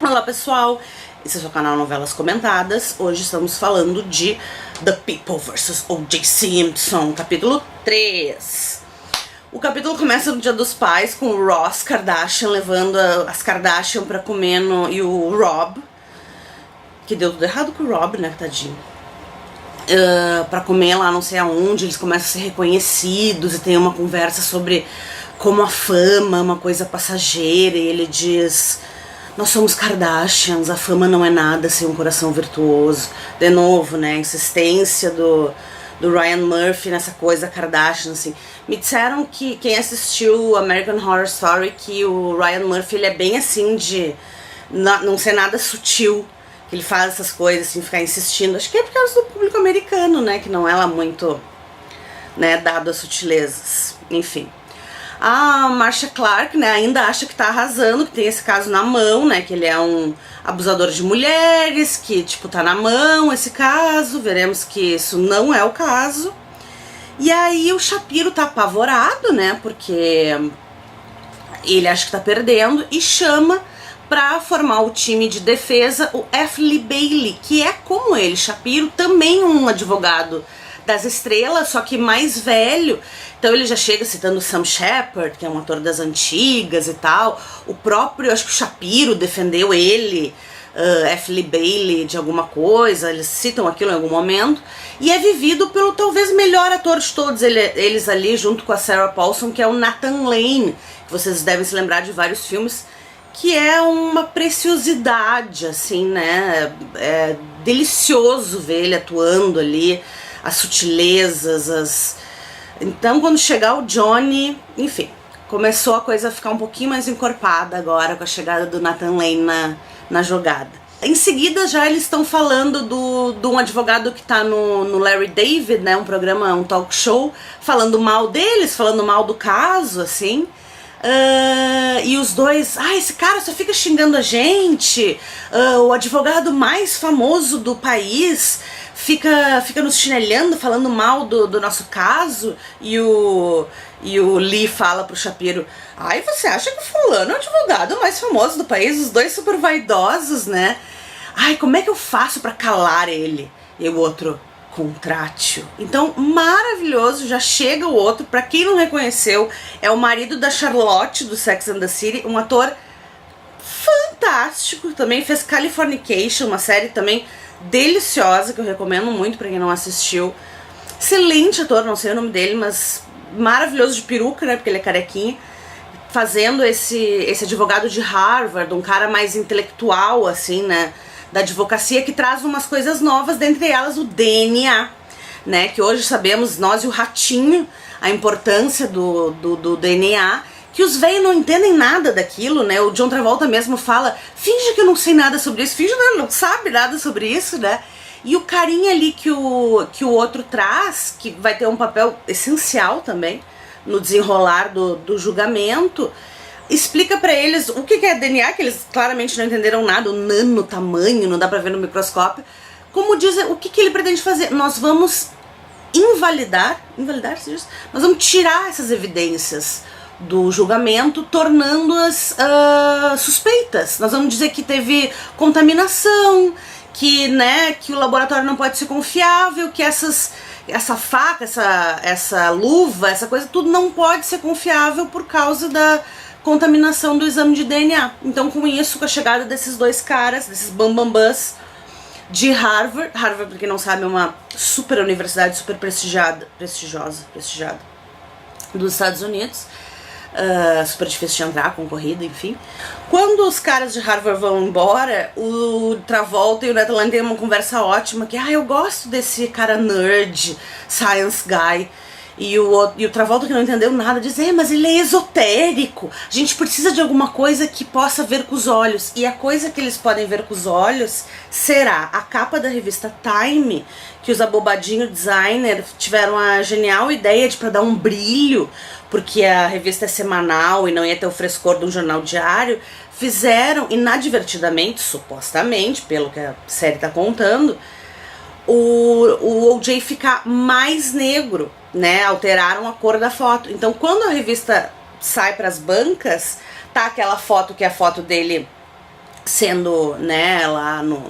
Olá pessoal, esse é o seu canal Novelas Comentadas. Hoje estamos falando de The People vs O.J. Simpson, capítulo 3. O capítulo começa no Dia dos Pais com o Ross Kardashian levando as Kardashian pra comer e o Rob, que deu tudo errado com o Rob, né, tadinho, pra comer lá não sei aonde. Eles começam a ser reconhecidos e tem uma conversa sobre como a fama é uma coisa passageira, e ele diz: nós somos Kardashians, a fama não é nada sem um coração virtuoso. De novo, né, a insistência do Ryan Murphy nessa coisa Kardashian, assim. Me disseram que quem assistiu American Horror Story, que o Ryan Murphy, ele é bem assim de não ser nada sutil, que ele faz essas coisas assim, ficar insistindo. Acho que é por causa do público americano, né, que não é lá muito, né, dado a sutilezas, enfim. A Marcia Clark, né, ainda acha que tá arrasando, que tem esse caso na mão, né, que ele é um abusador de mulheres, que, tipo, tá na mão esse caso. Veremos que isso não é o caso. E aí o Shapiro tá apavorado, né, porque ele acha que tá perdendo e chama pra formar o time de defesa o F. Lee Bailey, que é como ele, Shapiro, também um advogado das estrelas, só que mais velho. Então ele já chega citando Sam Shepard, que é um ator das antigas e tal. O próprio, acho que o Shapiro defendeu ele, F. Lee Bailey, de alguma coisa. Eles citam aquilo em algum momento. E é vivido pelo talvez melhor ator de todos eles ali, junto com a Sarah Paulson, que é o Nathan Lane, que vocês devem se lembrar de vários filmes, que é uma preciosidade, assim, né? É delicioso ver ele atuando ali, as sutilezas, Então, quando chegar o Johnny, enfim, começou a coisa a ficar um pouquinho mais encorpada agora com a chegada do Nathan Lane na jogada. Em seguida, já eles estão falando de um advogado que tá no Larry David, né, um programa, um talk show, falando mal deles, falando mal do caso, assim. E os dois, esse cara só fica xingando a gente, o advogado mais famoso do país fica nos chinelhando, falando mal do nosso caso. E o Lee fala pro Shapiro: você acha que o fulano é o advogado mais famoso do país? Os dois super vaidosos, né? Como é que eu faço pra calar ele? E o outro: contrate-o. Então, maravilhoso. Já chega o outro. Pra quem não reconheceu, é o marido da Charlotte do Sex and the City, um ator fantástico. Também fez Californication, uma série também deliciosa que eu recomendo muito pra quem não assistiu. Excelente ator, não sei o nome dele, mas maravilhoso de peruca, né, porque ele é carequinha, fazendo esse advogado de Harvard, um cara mais intelectual, assim, né, da advocacia, que traz umas coisas novas, dentre elas o DNA, né, que hoje sabemos, nós e o ratinho, a importância do DNA, que os velhos não entendem nada daquilo, né? O John Travolta mesmo fala: finge que eu não sei nada sobre isso, finge que não sabe nada sobre isso, né? E o carinha ali que o outro traz, que vai ter um papel essencial também no desenrolar do julgamento, explica pra eles o que é DNA, que eles claramente não entenderam nada, o nano tamanho, não dá pra ver no microscópio. Como dizem, o que ele pretende fazer? Nós vamos invalidar se diz? Nós vamos tirar essas evidências do julgamento, tornando-as suspeitas. Nós vamos dizer que teve contaminação, que o laboratório não pode ser confiável, que essa faca, essa luva, essa coisa, tudo não pode ser confiável por causa da contaminação do exame de DNA. Então, com isso, com a chegada desses dois caras, desses bambambãs de Harvard, pra quem não sabe, é uma super universidade, super prestigiosa dos Estados Unidos, super difícil de entrar, concorrida, enfim. Quando os caras de Harvard vão embora, o Travolta e o Nathan Lane têm uma conversa ótima, que eu gosto desse cara nerd, science guy. E o Travolta, que não entendeu nada, diz: mas ele é esotérico, a gente precisa de alguma coisa que possa ver com os olhos. E a coisa que eles podem ver com os olhos será a capa da revista Time, que os abobadinho designer tiveram a genial ideia de, pra dar um brilho, porque a revista é semanal e não ia ter o frescor de um jornal diário, fizeram inadvertidamente, supostamente, pelo que a série tá contando, o O.J. ficar mais negro, né? Alteraram a cor da foto. Então, quando a revista sai para as bancas, tá aquela foto que é a foto dele sendo, né, lá no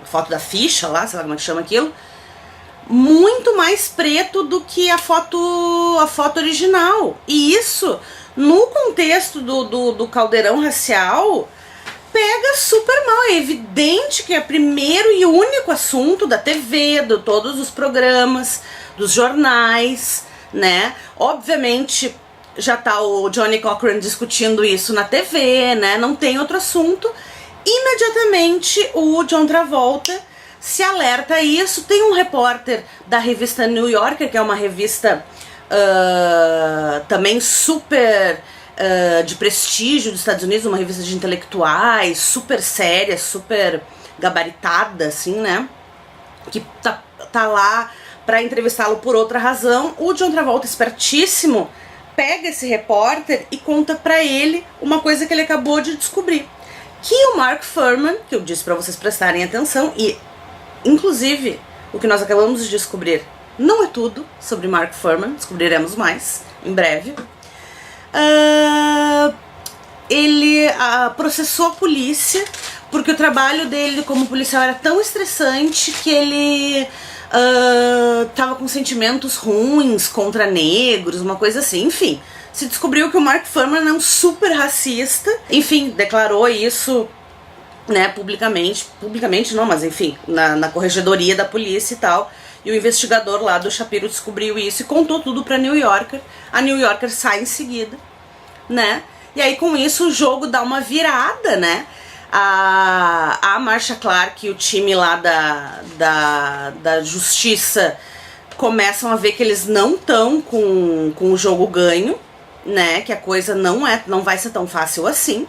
foto da ficha lá, sei lá como é que chama aquilo, muito mais preto do que a foto original. E isso, no contexto do caldeirão racial, pega super mal. É evidente que é o primeiro e único assunto da TV, de todos os programas, dos jornais, né? Obviamente já tá o Johnny Cochran discutindo isso na TV, né? Não tem outro assunto. Imediatamente o John Travolta se alerta a isso. Tem um repórter da revista New Yorker, que é uma revista também super de prestígio dos Estados Unidos, uma revista de intelectuais, super séria, super gabaritada, assim, né? Que tá lá pra entrevistá-lo por outra razão. O John Travolta, espertíssimo, pega esse repórter e conta pra ele uma coisa que ele acabou de descobrir. Que o Mark Fuhrman, que eu disse pra vocês prestarem atenção, e inclusive o que nós acabamos de descobrir não é tudo sobre Mark Fuhrman, descobriremos mais em breve. Ele processou a polícia porque o trabalho dele como policial era tão estressante que ele tava com sentimentos ruins contra negros, uma coisa assim. Enfim, se descobriu que o Mark Fuhrman é um super racista. Enfim, declarou isso, né, publicamente não, mas enfim, na corregedoria da polícia e tal. E o investigador lá do Shapiro descobriu isso e contou tudo pra New Yorker. A New Yorker sai em seguida, né? E aí com isso o jogo dá uma virada, né? A Marcia Clark e o time lá da justiça começam a ver que eles não estão com o jogo ganho, né? Que a coisa não vai ser tão fácil assim.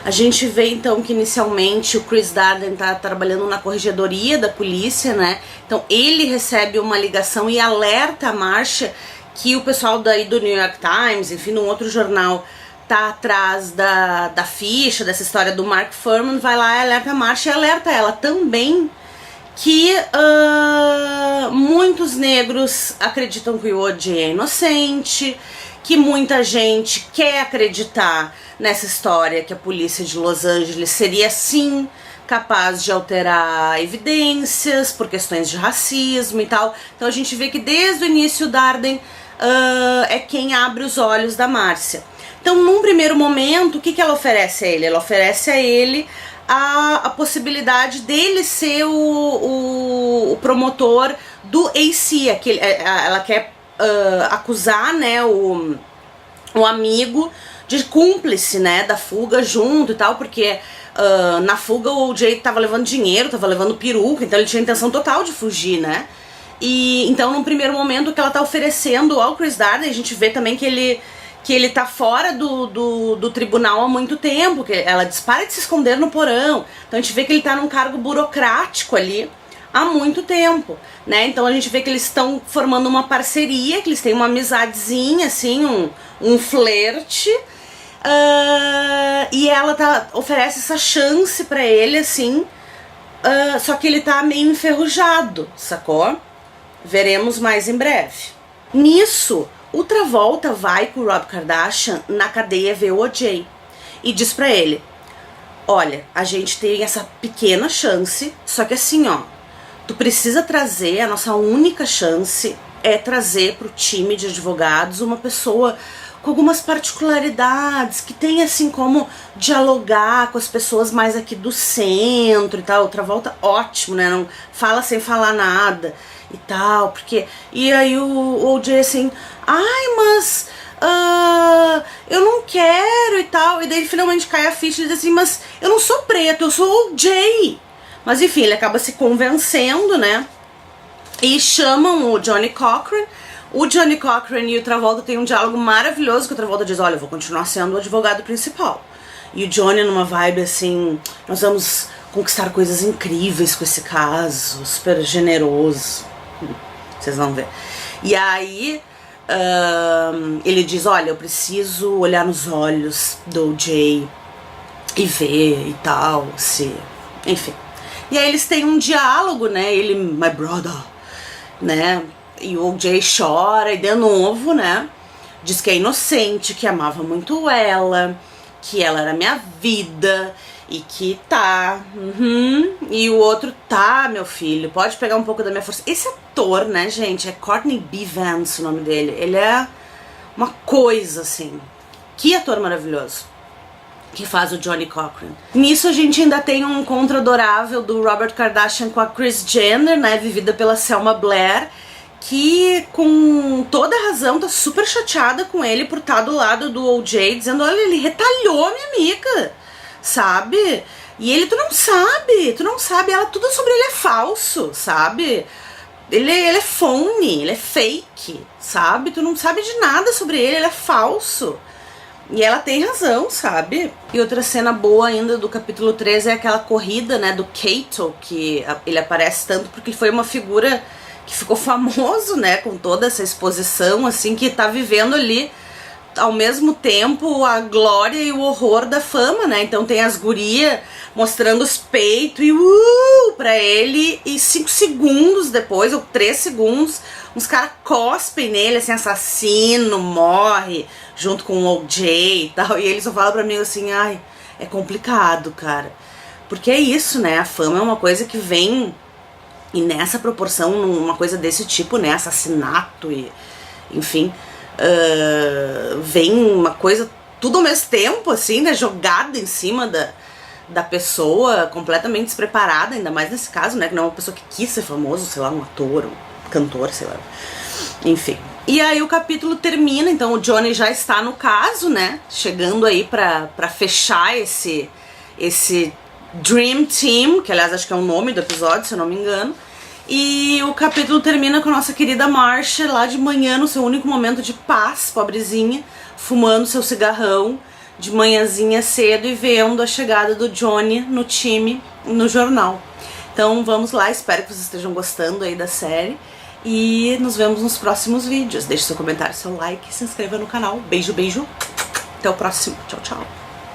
A gente vê então que inicialmente o Chris Darden tá trabalhando na corregedoria da polícia, né? Então ele recebe uma ligação e alerta a Marcia que o pessoal daí do New York Times, enfim, num outro jornal, tá atrás da ficha, dessa história do Mark Fuhrman. Vai lá e alerta a Marcia e alerta ela também que muitos negros acreditam que o O.J. é inocente, que muita gente quer acreditar nessa história que a polícia de Los Angeles seria sim capaz de alterar evidências por questões de racismo e tal. Então a gente vê que desde o início o Darden é quem abre os olhos da Márcia. Então num primeiro momento, o que ela oferece a ele? Ela oferece a ele a possibilidade dele ser o promotor do AC. Ela quer acusar, né, o amigo de cúmplice, né, da fuga junto e tal, porque na fuga o O.J. tava levando dinheiro, tava levando peruca, então ele tinha a intenção total de fugir, né. E então num primeiro momento o que ela tá oferecendo ao Chris Darden, a gente vê também que ele tá fora do tribunal há muito tempo, que ela dispara de se esconder no porão, então a gente vê que ele tá num cargo burocrático ali há muito tempo, né? Então a gente vê que eles estão formando uma parceria, que eles têm uma amizadezinha, assim, um flerte, e ela oferece essa chance pra ele, assim, só que ele tá meio enferrujado, sacou? Veremos mais em breve. Nisso, o Travolta vai com o Rob Kardashian na cadeia ver o O.J. e diz pra ele: olha, a gente tem essa pequena chance, só que assim, ó, tu precisa trazer, a nossa única chance é trazer pro time de advogados uma pessoa com algumas particularidades, que tem assim como dialogar com as pessoas mais aqui do centro e tal. O Travolta, ótimo, né, não fala sem falar nada e tal, porque... E aí o O.J. assim, ai, mas eu não quero e tal. E daí ele finalmente cai a ficha e diz assim, mas eu não sou preto, eu sou o O.J. Mas enfim, ele acaba se convencendo, né? E chamam o Johnny Cochran. O Johnny Cochran e o Travolta têm um diálogo maravilhoso, que o Travolta diz, olha, eu vou continuar sendo o advogado principal. E o Johnny numa vibe assim, nós vamos conquistar coisas incríveis com esse caso, super generoso. Vocês vão ver. E aí ele diz, olha, eu preciso olhar nos olhos do O.J. e ver e tal, se... Enfim. E aí eles têm um diálogo, né, ele, my brother, né, e o O.J. chora, e de novo, né, diz que é inocente, que amava muito ela, que ela era minha vida, E que tá, e o outro tá, meu filho, pode pegar um pouco da minha força. Esse ator, né, gente, é Courtney B. Vance o nome dele. Ele é uma coisa, assim. Que ator maravilhoso. Que faz o Johnny Cochran. Nisso a gente ainda tem um encontro adorável do Robert Kardashian com a Kris Jenner, né, vivida pela Selma Blair, que com toda razão tá super chateada com ele por estar do lado do OJ, dizendo, olha, ele retalhou minha amiga, sabe? E ele, tu não sabe, ela, tudo sobre ele é falso, sabe? Ele é phony, ele é fake, sabe? Tu não sabe de nada sobre ele é falso. E ela tem razão, sabe? E outra cena boa ainda do capítulo 3 é aquela corrida, né, do Kato, que ele aparece tanto porque ele foi uma figura que ficou famoso, né, com toda essa exposição, assim, que tá vivendo ali ao mesmo tempo a glória e o horror da fama, né? Então tem as gurias mostrando os peitos e pra ele, e 5 segundos depois, ou 3 segundos, uns caras cospem nele, assim, assassino, morre, junto com o OJ e tal, e ele só fala pra mim assim, ai, é complicado, cara. Porque é isso, né? A fama é uma coisa que vem, e nessa proporção, uma coisa desse tipo, né? Assassinato e, enfim, vem uma coisa tudo ao mesmo tempo, assim, né? Jogada em cima da pessoa, completamente despreparada, ainda mais nesse caso, né? Que não é uma pessoa que quis ser famoso, sei lá, um ator, um cantor, sei lá. Enfim. E aí o capítulo termina, então o Johnny já está no caso, né? Chegando aí pra fechar esse Dream Team, que aliás acho que é o nome do episódio, se eu não me engano. E o capítulo termina com a nossa querida Marcia lá de manhã, no seu único momento de paz, pobrezinha, fumando seu cigarrão de manhãzinha cedo e vendo a chegada do Johnny no time, no jornal. Então vamos lá, espero que vocês estejam gostando aí da série. E nos vemos nos próximos vídeos. Deixe seu comentário, seu like, se inscreva no canal. Beijo, beijo. Até o próximo. Tchau, tchau.